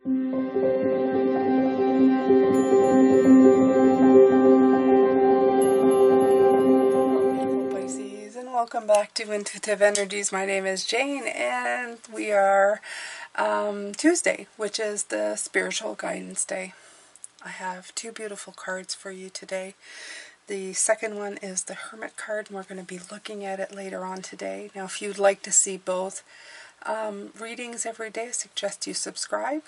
Beautiful Pisces, and welcome back to Intuitive Energies. My name is Jane, and we are Tuesday, which is the Spiritual Guidance Day. I have two beautiful cards for you today. The second one is the Hermit card, and we're going to be looking at it later on today. Now, if you'd like to see both readings every day, I suggest you subscribe.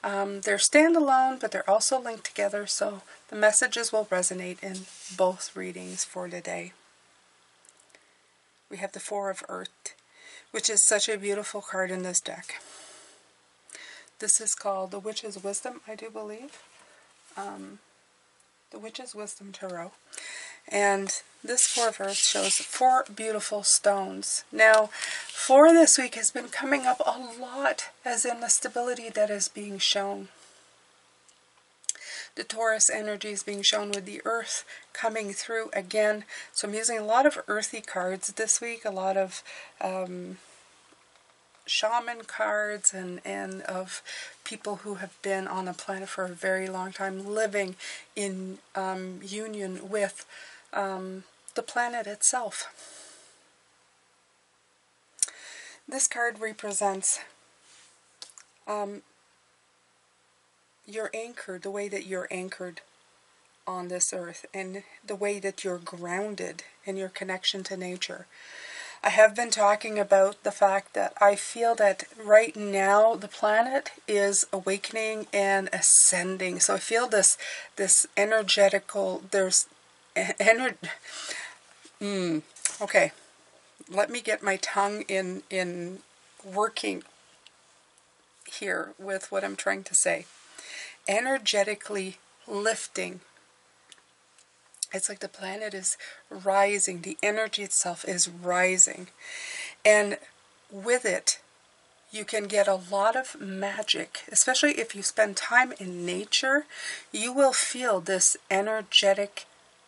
They're standalone, but they're also linked together, so the messages will resonate in both readings for today. We have the Four of Earth, which is such a beautiful card in this deck. This is called the Witch's Wisdom, I do believe. The Witch's Wisdom Tarot. And this Four of Earth shows four beautiful stones. Now, for this week has been coming up a lot, as in the stability that is being shown. The Taurus energy is being shown with the Earth coming through again. So I'm using a lot of earthy cards this week, a lot of shaman cards and of people who have been on the planet for a very long time, living in union with the planet itself. This card represents you're anchored, the way that you're anchored on this earth, and the way that you're grounded in your connection to nature. I have been talking about the fact that I feel that right now the planet is awakening and ascending. So I feel this energetical, okay, let me get my tongue in working here with what I'm trying to say. Energetically lifting. It's like the planet is rising. The energy itself is rising. And with it, you can get a lot of magic. Especially if you spend time in nature, you will feel this energetic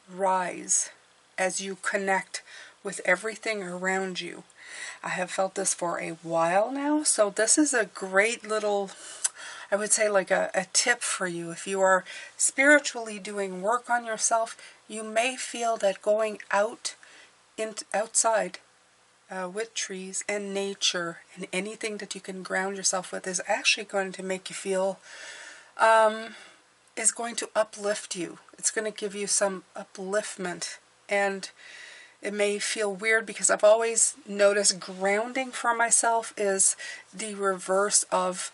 rise as you connect with everything around you. I have felt this for a while now. So this is a great little, I would say, like a tip for you. If you are spiritually doing work on yourself, you may feel that going outside with trees and nature and anything that you can ground yourself with is actually going to make you feel, is going to uplift you. It's going to give you some upliftment. And it may feel weird because I've always noticed grounding for myself is the reverse of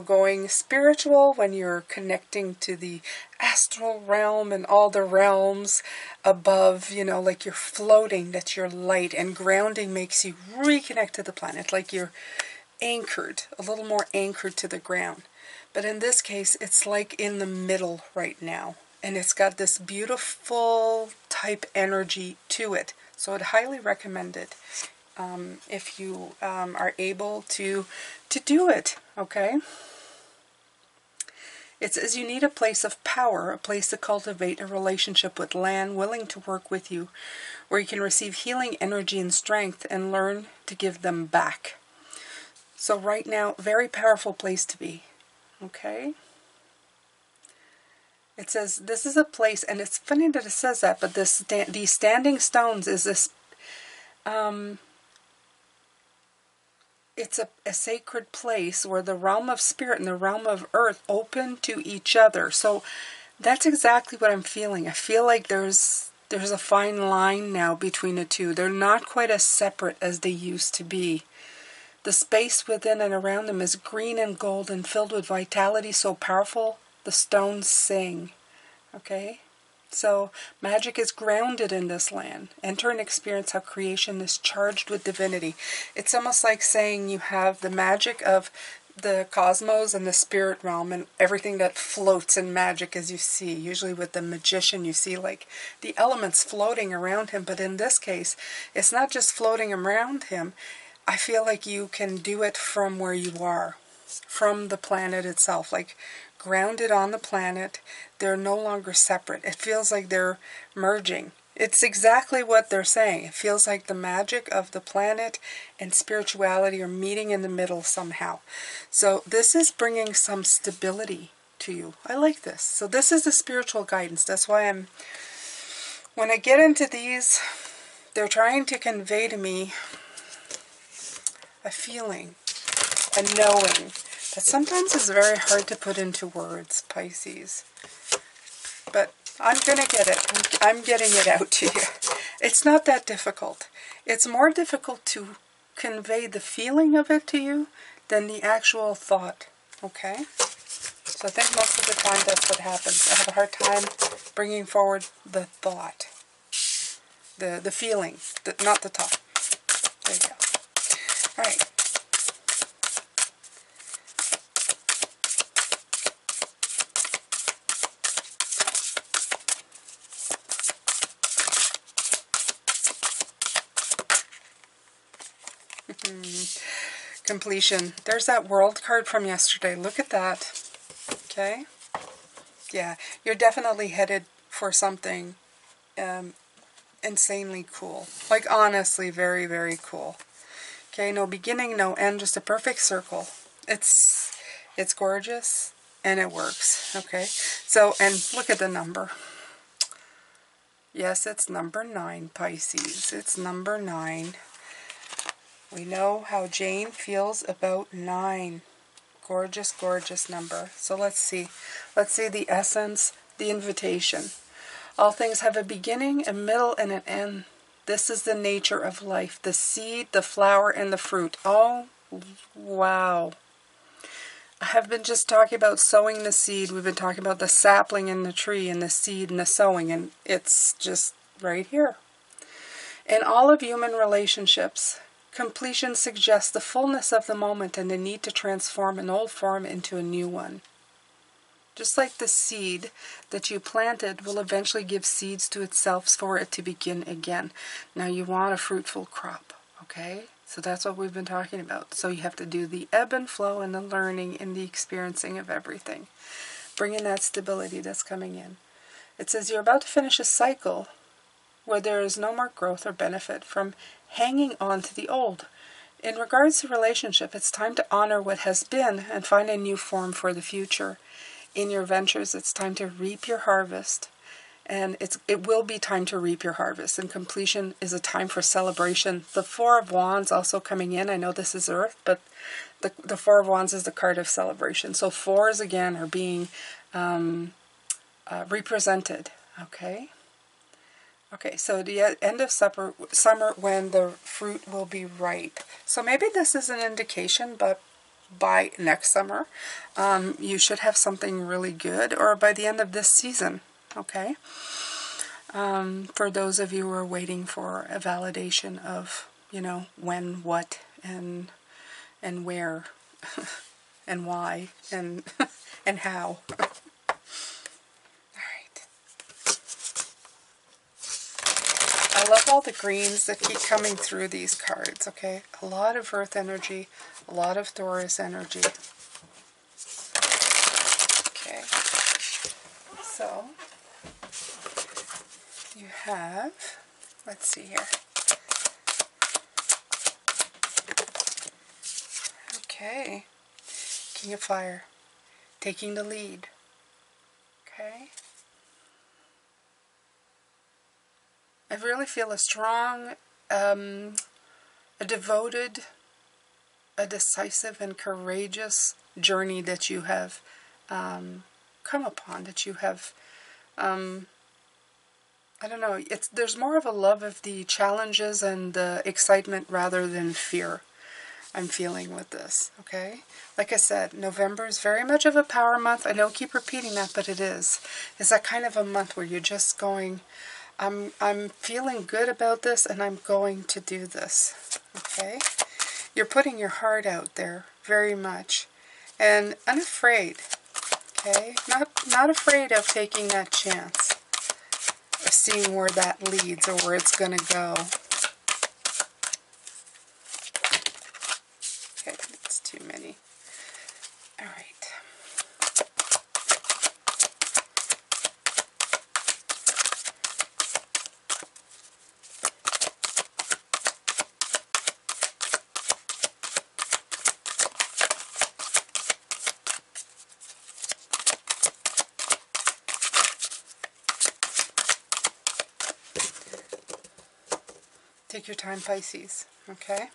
going spiritual, when you're connecting to the astral realm and all the realms above, like you're floating, that you're light, and grounding makes you reconnect to the planet, like you're anchored, a little more anchored to the ground. But in this case, it's like in the middle right now, and it's got this beautiful type energy to it. So I'd highly recommend it if you are able to do it, okay? It says you need a place of power, a place to cultivate a relationship with land, willing to work with you, where you can receive healing energy and strength and learn to give them back. So right now, very powerful place to be, okay? It says this is a place, and it's funny that it says that, but these standing stones is this, it's a sacred place where the realm of spirit and the realm of earth open to each other. So that's exactly what I'm feeling. I feel like there's a fine line now between the two. They're not quite as separate as they used to be. The space within and around them is green and gold and filled with vitality so powerful the stones sing. Okay? So magic is grounded in this land. Enter and experience how creation is charged with divinity. It's almost like saying you have the magic of the cosmos and the spirit realm and everything that floats in magic, as you see. Usually with the magician, you see like the elements floating around him. But in this case, it's not just floating around him. I feel like you can do it from where you are, from the planet itself, like grounded on the planet. They're no longer separate. It feels like they're merging. It's exactly what they're saying. It feels like the magic of the planet and spirituality are meeting in the middle somehow. So this is bringing some stability to you. I like this. So this is the spiritual guidance. That's why when I get into these, they're trying to convey to me a feeling, a knowing, that sometimes is very hard to put into words, Pisces. But I'm going to get it. I'm getting it out to you. It's not that difficult. It's more difficult to convey the feeling of it to you than the actual thought. Okay? So I think most of the time that's what happens. I have a hard time bringing forward the thought. The feeling. Not the thought. There you go. Alright. Completion. There's that world card from yesterday. Look at that. Okay? Yeah, you're definitely headed for something insanely cool. Like, honestly, very, very cool. Okay, no beginning, no end, just a perfect circle. It's gorgeous, and it works. Okay? So, and look at the number. Yes, it's number 9, Pisces. It's number 9. We know how Jane feels about 9. Gorgeous, gorgeous number. So let's see. Let's see the essence, the invitation. All things have a beginning, a middle, and an end. This is the nature of life. The seed, the flower, and the fruit. Oh, wow. I have been just talking about sowing the seed. We've been talking about the sapling and the tree and the seed and the sowing. And it's just right here. In all of human relationships, completion suggests the fullness of the moment and the need to transform an old form into a new one. Just like the seed that you planted will eventually give seeds to itself for it to begin again. Now you want a fruitful crop, okay? So that's what we've been talking about. So you have to do the ebb and flow and the learning and the experiencing of everything. Bring in that stability that's coming in. It says you're about to finish a cycle where there is no more growth or benefit from hanging on to the old. In regards to relationship, it's time to honor what has been and find a new form for the future. In your ventures, it's time to reap your harvest. And it will be time to reap your harvest. And completion is a time for celebration. The Four of Wands also coming in. I know this is Earth, but the Four of Wands is the card of celebration. So fours, again, are being represented. Okay? Okay, so the end of summer when the fruit will be ripe. So maybe this is an indication, but by next summer, you should have something really good, or by the end of this season, okay? For those of you who are waiting for a validation of, you know, when, what, and where, and why, and and how. I love all the greens that keep coming through these cards, okay? A lot of Earth energy, a lot of Taurus energy. Okay. So, you have, let's see here. Okay. King of Fire, taking the lead. Okay. I really feel a strong, a devoted, a decisive and courageous journey that you have come upon, that you have, I don't know, there's more of a love of the challenges and the excitement rather than fear I'm feeling with this, okay? Like I said, November is very much of a power month. I know I keep repeating that, but it is. It's that kind of a month where you're just going, I'm feeling good about this, and I'm going to do this, okay? You're putting your heart out there very much, and unafraid, okay? Not afraid of taking that chance, of seeing where that leads or where it's going to go. Okay, it's too many. All right. Take your time, Pisces, okay?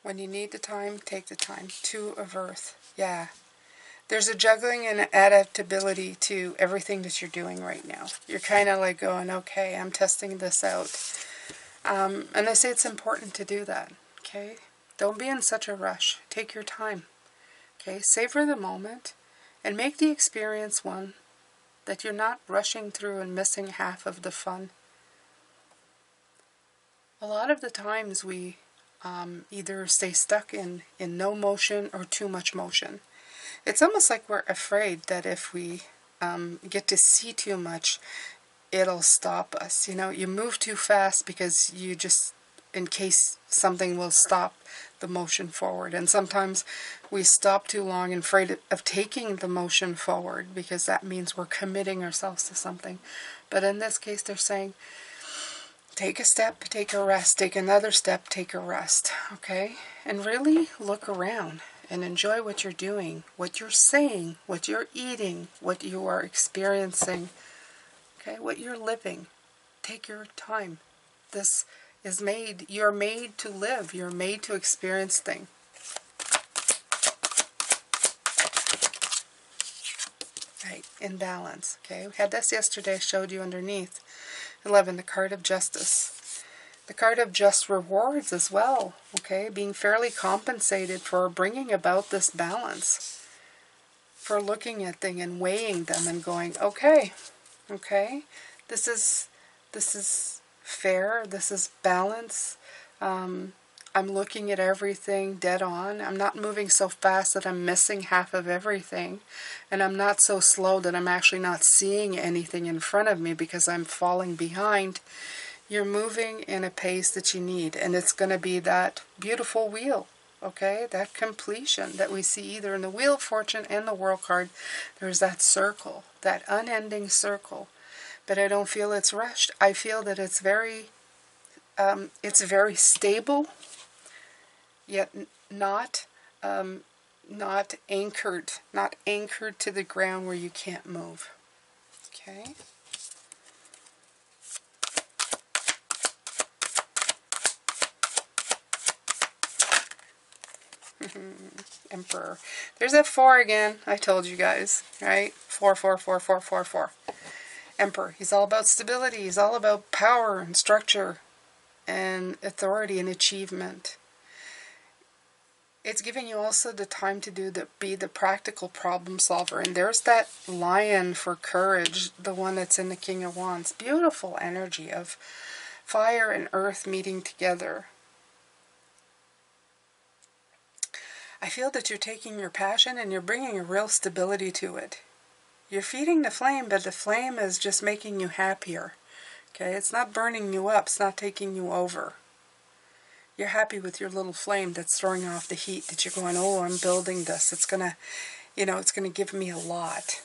When you need the time, take the time. Two of Earth, yeah. There's a juggling and adaptability to everything that you're doing right now. You're kind of like going, okay, I'm testing this out. And I say it's important to do that, okay? Don't be in such a rush. Take your time, okay? Savor the moment and make the experience one that you're not rushing through and missing half of the fun. A lot of the times we either stay stuck in no motion or too much motion. It's almost like we're afraid that if we get to see too much, it'll stop us. You know, you move too fast because you just, in case something will stop the motion forward. And sometimes we stop too long and afraid of taking the motion forward because that means we're committing ourselves to something. But in this case, they're saying, take a step, take a rest, take another step, take a rest, okay? And really look around and enjoy what you're doing, what you're saying, what you're eating, what you are experiencing, okay? What you're living. Take your time. This is made, you're made to live, you're made to experience things. Right, in balance, okay? We had this yesterday, I showed you underneath. 11, the card of justice. The card of just rewards as well, okay? Being fairly compensated for bringing about this balance. For looking at things and weighing them and going, okay, this is fair, this is balance. I'm looking at everything dead on. I'm not moving so fast that I'm missing half of everything. And I'm not so slow that I'm actually not seeing anything in front of me because I'm falling behind. You're moving in a pace that you need. And it's going to be that beautiful wheel, okay? That completion that we see either in the Wheel of Fortune and the World card. There's that circle, that unending circle. But I don't feel it's rushed. I feel that it's very stable, yet not anchored to the ground where you can't move. Okay. Emperor. There's that 4 again. I told you guys, right? 4, 4, 4, 4, 4, 4. Emperor. He's all about stability. He's all about power and structure and authority and achievement. It's giving you also the time to be the practical problem solver. And there's that lion for courage, the one that's in the King of Wands. Beautiful energy of fire and earth meeting together. I feel that you're taking your passion and you're bringing a real stability to it. You're feeding the flame, but the flame is just making you happier. Okay, it's not burning you up, it's not taking you over. You're happy with your little flame that's throwing off the heat, that you're going, oh, I'm building this. It's going to, it's going to give me a lot.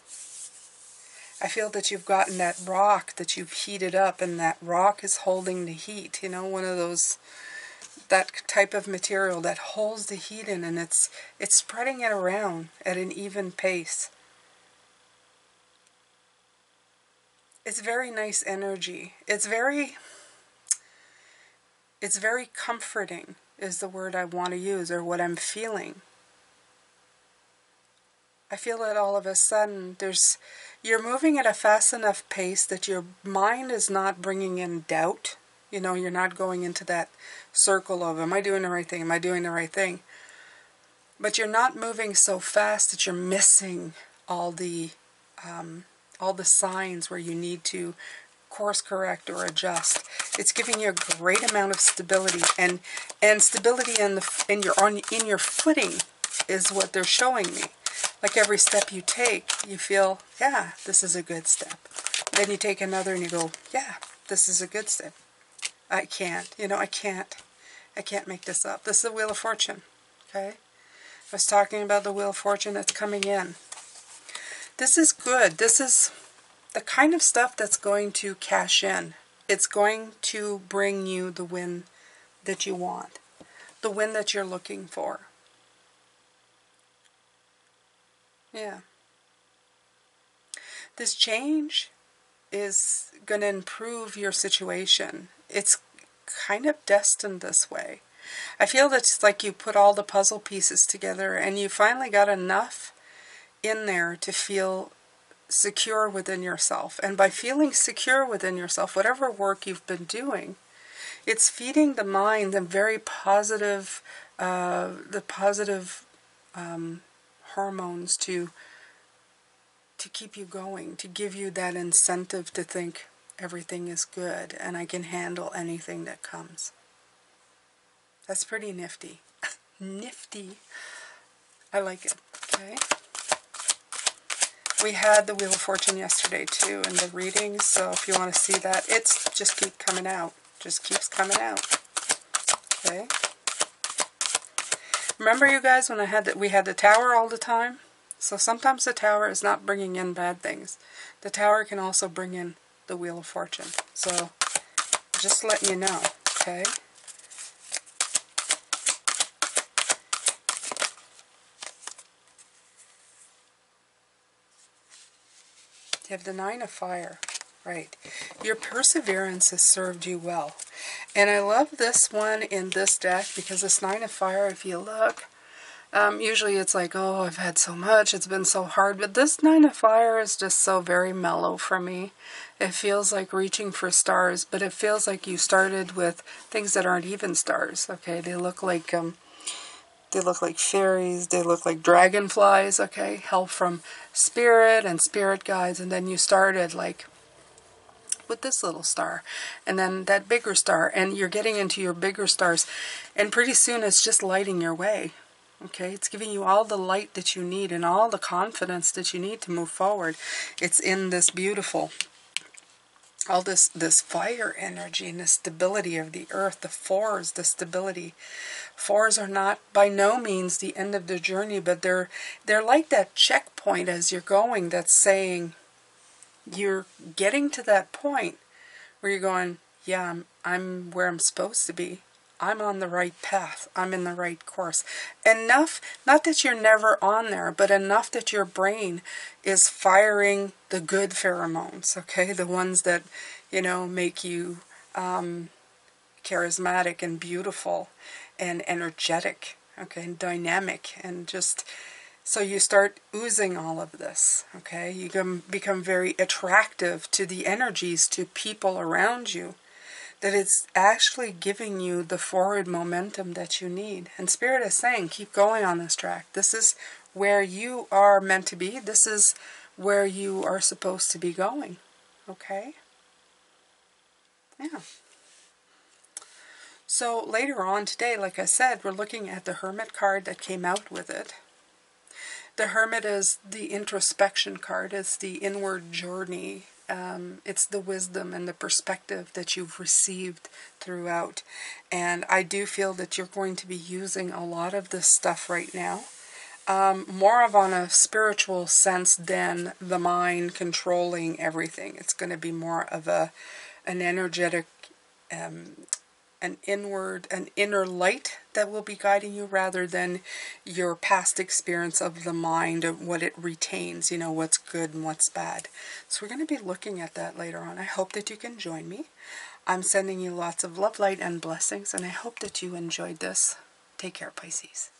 I feel that you've gotten that rock that you've heated up, and that rock is holding the heat. One of those, that type of material that holds the heat in, and it's spreading it around at an even pace. It's very nice energy. It's very comforting is the word I want to use, or what I'm feeling. I feel that all of a sudden you're moving at a fast enough pace that your mind is not bringing in doubt. You're not going into that circle of, am I doing the right thing? Am I doing the right thing? But you're not moving so fast that you're missing all the signs where you need to course correct or adjust. It's giving you a great amount of stability, and stability in your footing is what they're showing me. Like every step you take, you feel, yeah, this is a good step. Then you take another and you go, yeah, this is a good step. I can't make this up. This is the Wheel of Fortune. Okay, I was talking about the Wheel of Fortune that's coming in. This is good. This is the kind of stuff that's going to cash in. It's going to bring you the win that you want. The win that you're looking for. Yeah. This change is going to improve your situation. It's kind of destined this way. I feel that it's like you put all the puzzle pieces together and you finally got enough in there to feel secure within yourself. And by feeling secure within yourself, whatever work you've been doing, it's feeding the mind the very positive, hormones to keep you going, to give you that incentive to think everything is good and I can handle anything that comes. That's pretty nifty. Nifty. I like it. Okay. We had the Wheel of Fortune yesterday too in the readings, so if you want to see that, it's just keep coming out. Just keeps coming out. Okay. Remember, you guys, when we had the Tower all the time? So sometimes the Tower is not bringing in bad things. The Tower can also bring in the Wheel of Fortune. So just letting you know, okay? You have the Nine of Fire. Right. Your perseverance has served you well. And I love this one in this deck because this Nine of Fire, if you look, usually it's like, oh, I've had so much, it's been so hard. But this Nine of Fire is just so very mellow for me. It feels like reaching for stars, but it feels like you started with things that aren't even stars. Okay, they look like fairies, they look like dragonflies, okay? Help from spirit and spirit guides, and then you started like with this little star and then that bigger star, and you're getting into your bigger stars, and pretty soon it's just lighting your way. Okay, it's giving you all the light that you need and all the confidence that you need to move forward. It's in this beautiful, all this fire energy and the stability of the earth. The fours, the stability. Fours are not by no means the end of the journey, but they're like that checkpoint as you're going that's saying, you're getting to that point where you're going, yeah, I'm where I'm supposed to be. I'm on the right path. I'm in the right course. Enough, not that you're never on there, but enough that your brain is firing the good pheromones, okay? The ones that, make you charismatic and beautiful and energetic, okay, and dynamic, and just... So you start oozing all of this, okay? You can become very attractive to the energies, to people around you, that it's actually giving you the forward momentum that you need. And Spirit is saying, keep going on this track. This is where you are meant to be. This is where you are supposed to be going, okay? Yeah. So later on today, like I said, we're looking at the Hermit card that came out with it. The Hermit is the introspection card. It's the inward journey. It's the wisdom and the perspective that you've received throughout. And I do feel that you're going to be using a lot of this stuff right now. More of on a spiritual sense than the mind controlling everything. It's going to be more of an energetic, an inner light that will be guiding you, rather than your past experience of the mind and what it retains, what's good and what's bad. So we're going to be looking at that later on. I hope that you can join me. I'm sending you lots of love, light, and blessings, and I hope that you enjoyed this. Take care, Pisces.